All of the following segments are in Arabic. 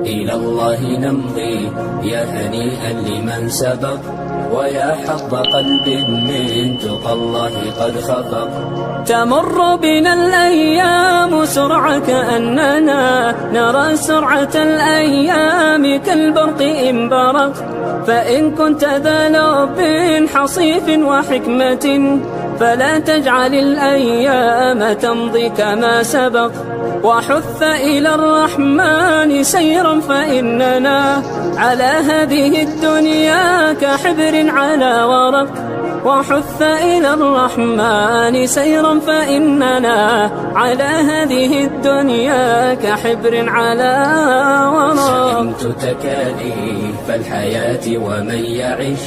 إلى الله نمضي يا هنيئا لمن سبق، ويا حظ قلب من تقى الله قد خفق. تمر بنا الأيام سرعة كأننا نرى سرعة الأيام كالبرق إن برق. فإن كنت ذا لب حصيف وحكمة فلا تجعل الأيام تمضي كما سبق. وحث إلى الرحمن سيرا فإننا على هذه الدنيا كحبر على ورق. وحث إلى الرحمن سيرا فإننا على هذه الدنيا كحبر على ورق. سئمت تكاليف الحياة ومن يعيش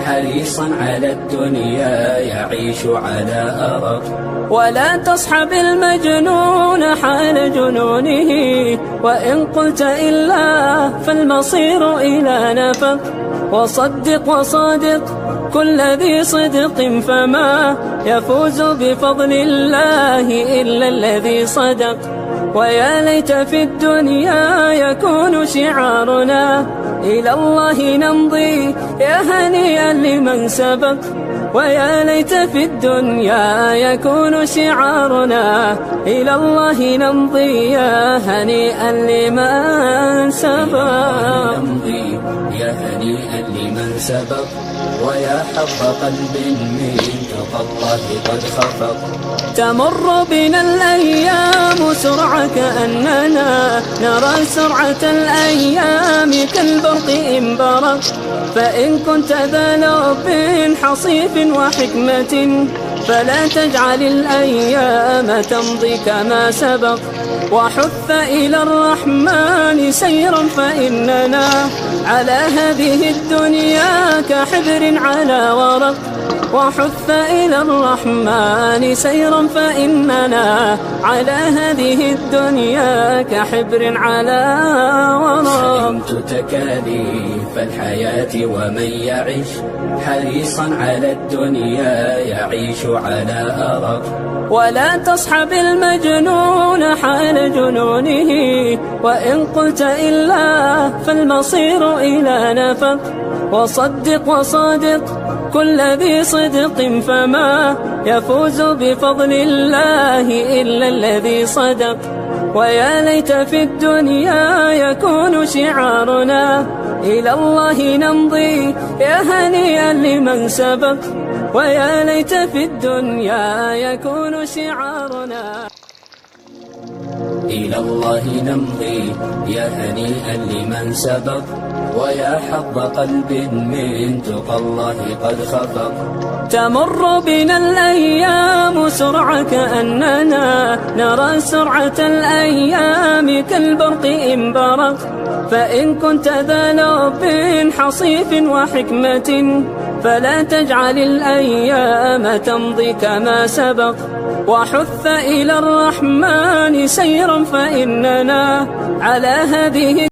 حريصا على الدنيا يعيش على أرق. ولا تصحب المجنون حال جنونه، وإن قلت إلا فالمصير إلى نفق. وصدق وصادق كل ذي صدق فما يفوز بفضل الله إلا الذي صدق. ويا ليت في الدنيا يكون شعارنا إلى الله نمضي يا هنيئا لمن سبق. ويا ليت في الدنيا يكون شعارنا إلى الله نمضي يا هنيئا لمن سبق. نمضي يا هنيئا لمن سبق، ويا حظ قلب من تقى الله قد خفق. تمر بنا الأيام سرعة كأننا نرى سرعة الأيام كالبرق إن برق. فإن كنت ذا لب حصيف وحكمة فلا تجعل الأيام تمضي كما سبق. وحث إلى الرحمن سيرا فإننا على هذه الدنيا كحبر على ورق. وحث إلى الرحمن سيرا فإننا على هذه الدنيا كحبر على ورق. سئمت تكاليف الحياة ومن يعيش حريصا على الدنيا يعيش على أرق. ولا تصحب المجنون حال جنونه، وإن قلت إلا فالمصير إلى نفق. وصدق وصادق كل ذي صدق فما يفوز بفضل الله إلا الذي صدق. ويا ليت في الدنيا يكون شعارنا إلى الله نمضي يا هنيئا لمن سبق. ويا ليت في الدنيا يكون شعارنا إلى الله نمضي يا هنيئا لمن سبق، ويا حظ قلب من تقى الله قد خفق. تمر بنا الأيام سرعة كأننا نرى سرعة الأيام كالبرق إن برق. فإن كنت ذا لب حصيف وحكمة فلا تجعل الأيام تمضي كما سبق. وحث إلى الرحمن سيرا فإننا على هذه